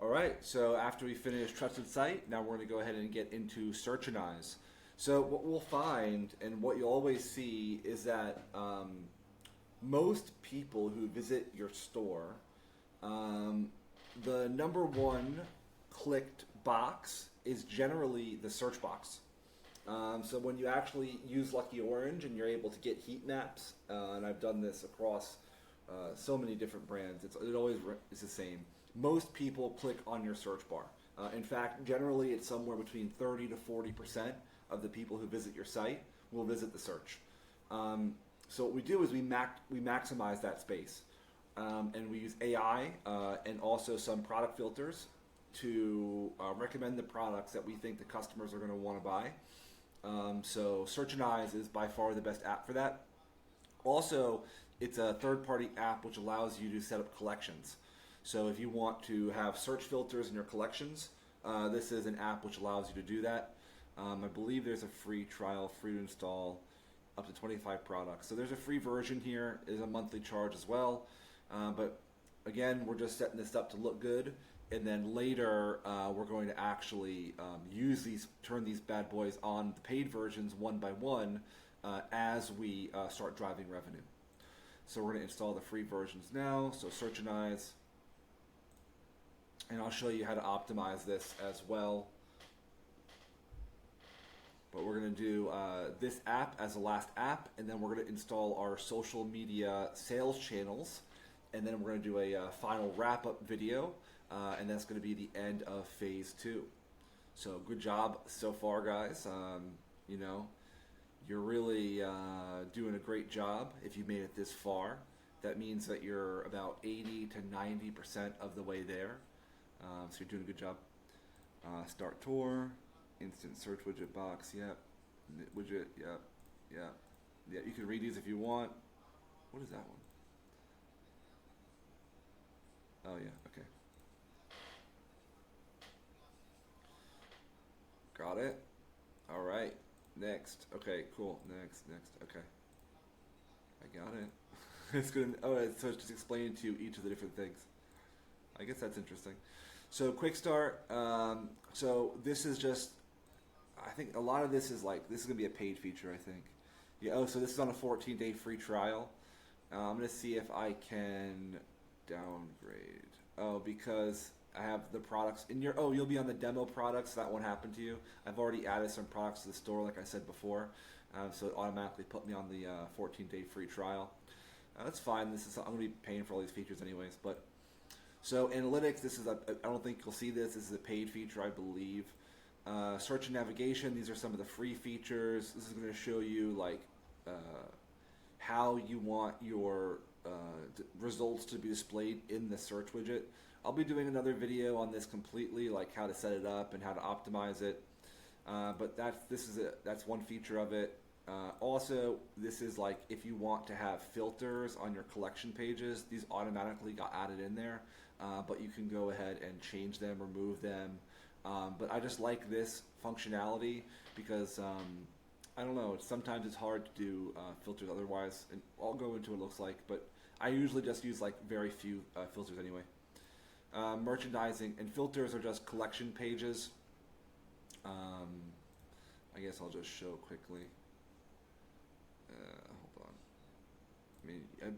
All right, so after we finish Trusted Site, now we're going to go ahead and get into Searchinize. So what we'll find, and what you'll always see, is that most people who visit your store, the number one clicked box is generally the search box. So when you actually use Lucky Orange and you're able to get heat maps, and I've done this across so many different brands, it always is the same. Most people click on your search bar. In fact, generally it's somewhere between 30 to 40% of the people who visit your site will visit the search. So what we do is we maximize that space. And we use AI and also some product filters to recommend the products that we think the customers are going to want to buy. So Searchinize is by far the best app for that. Also, it's a third-party app which allows you to set up collections. So if you want to have search filters in your collections, this is an app which allows you to do that. I believe there's a free trial, free to install, up to 25 products. So there's a free version here. There's a monthly charge as well. But again, we're just setting this up to look good. And then later, we're going to actually turn these bad boys on the paid versions one by one as we start driving revenue. So we're going to install the free versions now. So Searchinize. And I'll show you how to optimize this as well. But we're going to do this app as the last app, and then we're going to install our social media sales channels, and then we're going to do a final wrap-up video, and that's going to be the end of phase 2. So good job so far, guys. You're really doing a great job if you made it this far. That means that you're about 80 to 90% of the way there. So you're doing a good job. Start tour, instant search widget box, yep. Widget, yep. Yeah. You can read these if you want. What is that one? Oh yeah, okay. Got it. All right. Next. Okay, cool. Next. Okay. I got it. It's good. So it's just explaining to you each of the different things. I guess that's interesting. So quick start. So this is just, I think a lot of this is like, this is going to be a paid feature, I think. Yeah. Oh, so this is on a 14-day free trial. I'm going to see if I can downgrade. Oh, because I have the products in your, you'll be on the demo products. That won't happen to you. I've already added some products to the store, like I said before. So it automatically put me on the 14-day free trial. That's fine. I'm going to be paying for all these features anyways, but so analytics, I don't think you'll see this. This is a paid feature, I believe. Search and navigation, these are some of the free features. This is going to show you like how you want your results to be displayed in the search widget. I'll be doing another video on this completely, like how to set it up and how to optimize it. But that's one feature of it. Also, this is like if you want to have filters on your collection pages, these automatically got added in there. But you can go ahead and change them, remove them. But I just like this functionality because I don't know. Sometimes it's hard to do filters otherwise, and I'll go into what it looks like. But I usually just use like very few filters anyway. Merchandising and filters are just collection pages. I guess I'll just show quickly. Hold on.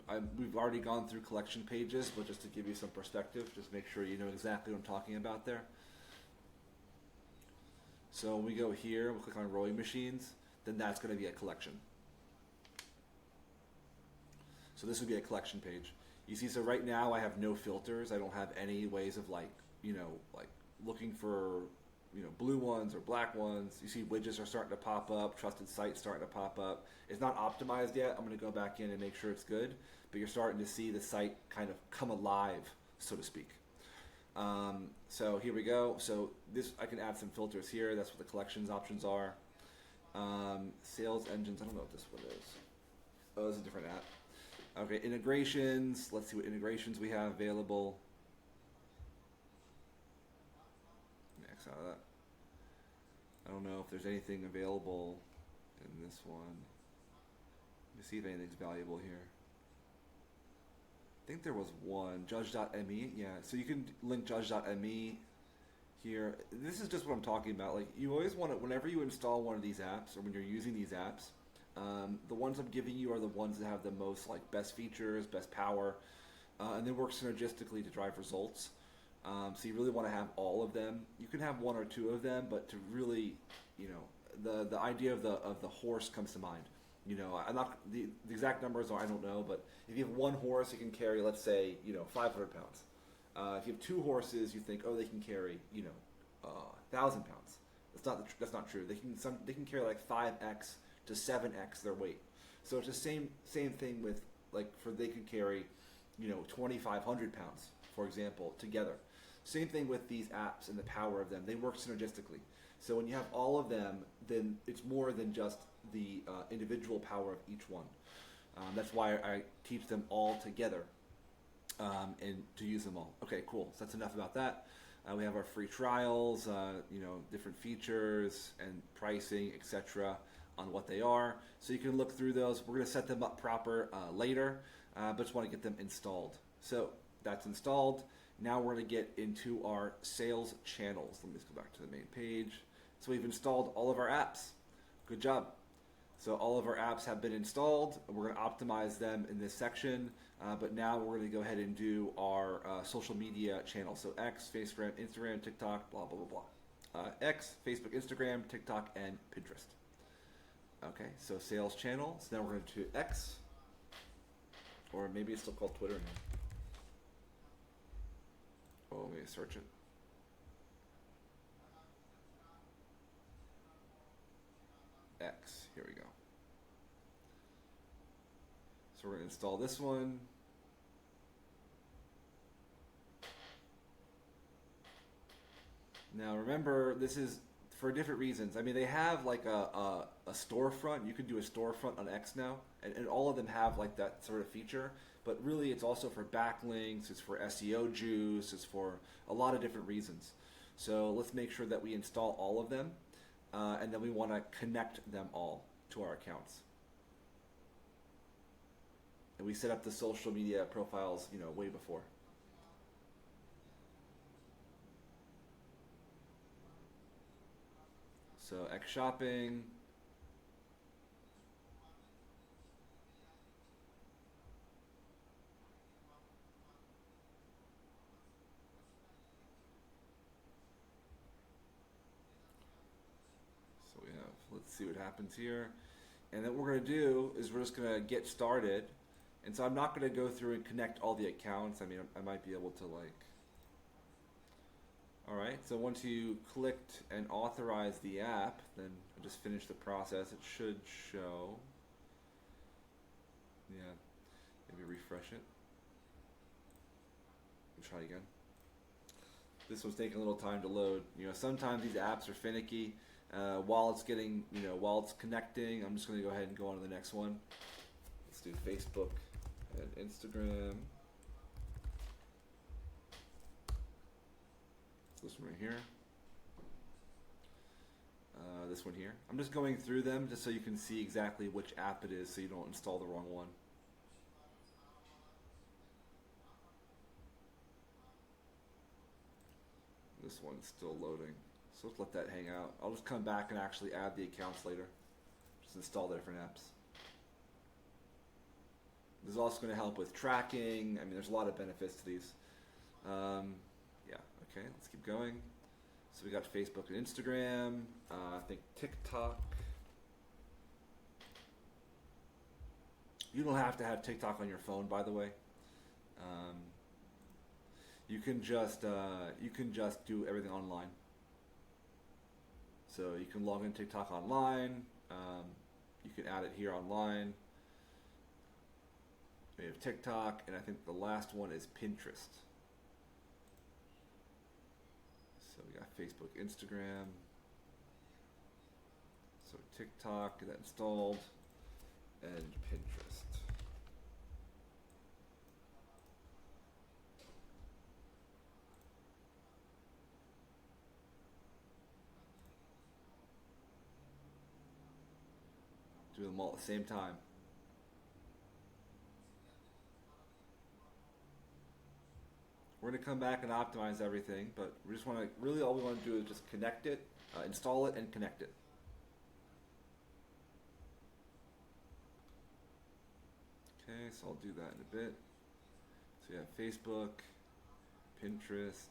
I mean, we've already gone through collection pages, but just to give you some perspective, just make sure you know exactly what I'm talking about there. So when we go here, we'll click on rowing machines, then that's going to be a collection. So this would be a collection page. You see, so right now I have no filters. I don't have any ways of like looking for, blue ones or black ones. You see widgets are starting to pop up, trusted sites starting to pop up. It's not optimized yet. I'm going to go back in and make sure it's good, but you're starting to see the site kind of come alive, so to speak. So here we go. So this, I can add some filters here. That's what the collections options are. Sales engines, I don't know what this one is. Oh, it's a different app. Okay, integrations. Let's see what integrations we have available. Max out of that. I don't know if there's anything available in this one. Let me see if anything's valuable here. think there was one, judge.me, yeah. So you can link judge.me here. This is just what I'm talking about. Like, you always want to, whenever you install one of these apps or when you're using these apps, the ones I'm giving you are the ones that have the most like best features, best power, and they work synergistically to drive results. So you really want to have all of them. You can have one or two of them, but to really, you know, the idea of the horse comes to mind. You know, I'm not the exact numbers are I don't know, but if you have one horse, it can carry, let's say, you know, 500 pounds. If you have two horses, you think, oh, they can carry, you know, 1,000 pounds. That's not true. They can carry like 5x to 7x their weight. So it's the same thing with like they could carry, you know, 2,500 pounds, for example, together. Same thing with these apps and the power of them. They work synergistically. So when you have all of them, then it's more than just the individual power of each one. That's why I teach them all together and to use them all. Okay, cool. So that's enough about that. We have our free trials, you know, different features and pricing, etc. on what they are. So you can look through those. We're going to set them up proper later, but just want to get them installed. So that's installed. Now we're going to get into our sales channels. Let me just go back to the main page. So we've installed all of our apps. Good job. So all of our apps have been installed. We're going to optimize them in this section, but now we're going to go ahead and do our social media channels. So X, Facebook, Instagram, TikTok, blah, blah, blah, blah. X, Facebook, Instagram, TikTok, and Pinterest. Okay, so sales channels. Now we're going to X, or maybe it's still called Twitter now. Oh, let me search it. X, here we go. So we're going to install this one. Now remember, this is for different reasons. I mean, they have like a storefront. You can do a storefront on X now, and all of them have like that sort of feature. But really, it's also for backlinks, it's for SEO juice, it's for a lot of different reasons. So let's make sure that we install all of them, and then we want to connect them all to our accounts. And we set up the social media profiles, you know, way before. So X Shopping. So we have, let's see what happens here. And then what we're going to do is we're just going to get started. And so I'm not going to go through and connect all the accounts. I mean, I might be able to like... Alright, so once you clicked and authorized the app, then I just finished the process. It should show. Yeah, maybe refresh it. We'll try again. This one's taking a little time to load. You know, sometimes these apps are finicky. While it's getting, you know, while it's connecting, I'm just going to go ahead and go on to the next one. Let's do Facebook and Instagram. This one right here. This one here. I'm just going through them just so you can see exactly which app it is so you don't install the wrong one. This one's still loading. So let's let that hang out. I'll just come back and actually add the accounts later. Just install the different apps. This is also going to help with tracking. I mean, there's a lot of benefits to these. Yeah, okay, let's keep going. So we got Facebook and Instagram. I think TikTok. You don't have to have TikTok on your phone, by the way. You can just do everything online. So you can log in TikTok online. You can add it here online. We have TikTok, and I think the last one is Pinterest. So we got Facebook, Instagram. So TikTok, get that installed, and Pinterest. Do them all at the same time. We're going to come back and optimize everything, but we just want to, really all we want to do is just connect it, install it and connect it. Okay, so I'll do that in a bit. So you have Facebook, Pinterest.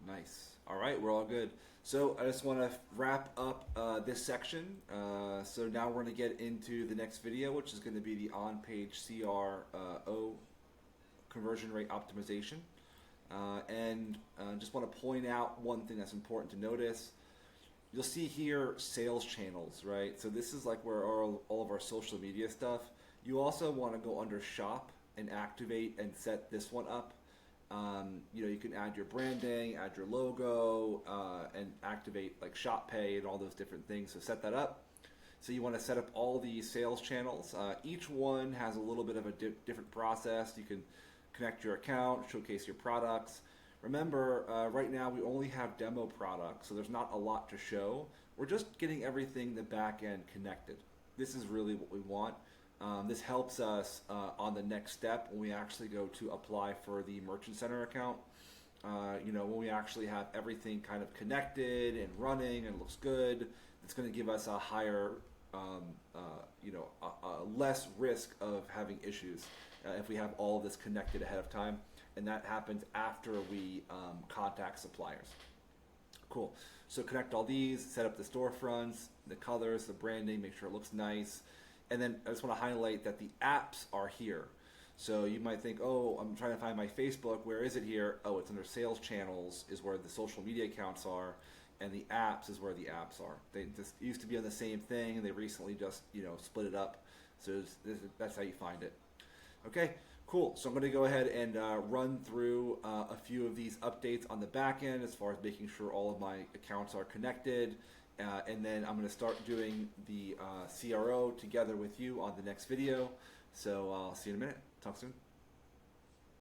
Nice. All right, we're all good. So I just want to wrap up this section. So now we're going to get into the next video, which is going to be the on-page CRO conversion rate optimization. And just want to point out one thing that's important to notice. You'll see here sales channels, right? So this is like where all of our social media stuff. You also want to go under shop and activate and set this one up. You can add your branding, add your logo, and activate like Shop Pay and all those different things. So set that up. So you want to set up all these sales channels. Each one has a little bit of a different process. You can connect your account, showcase your products. Remember, right now we only have demo products, so there's not a lot to show. We're just getting everything in the back end connected. This is really what we want. This helps us on the next step when we actually go to apply for the Merchant Center account. When we actually have everything kind of connected and running and looks good, it's going to give us a higher, less risk of having issues if we have all of this connected ahead of time. And that happens after we contact suppliers. Cool. So connect all these, set up the storefronts, the colors, the branding, make sure it looks nice. And then I just want to highlight that the apps are here. So you might think, oh, I'm trying to find my Facebook. Where is it here? Oh, it's under sales channels is where the social media accounts are, and the apps is where the apps are. They just used to be on the same thing, and they recently just split it up. So that's how you find it. Okay, cool. So I'm going to go ahead and run through a few of these updates on the back end as far as making sure all of my accounts are connected. And then I'm going to start doing the CRO together with you on the next video. So I'll see you in a minute. Talk soon.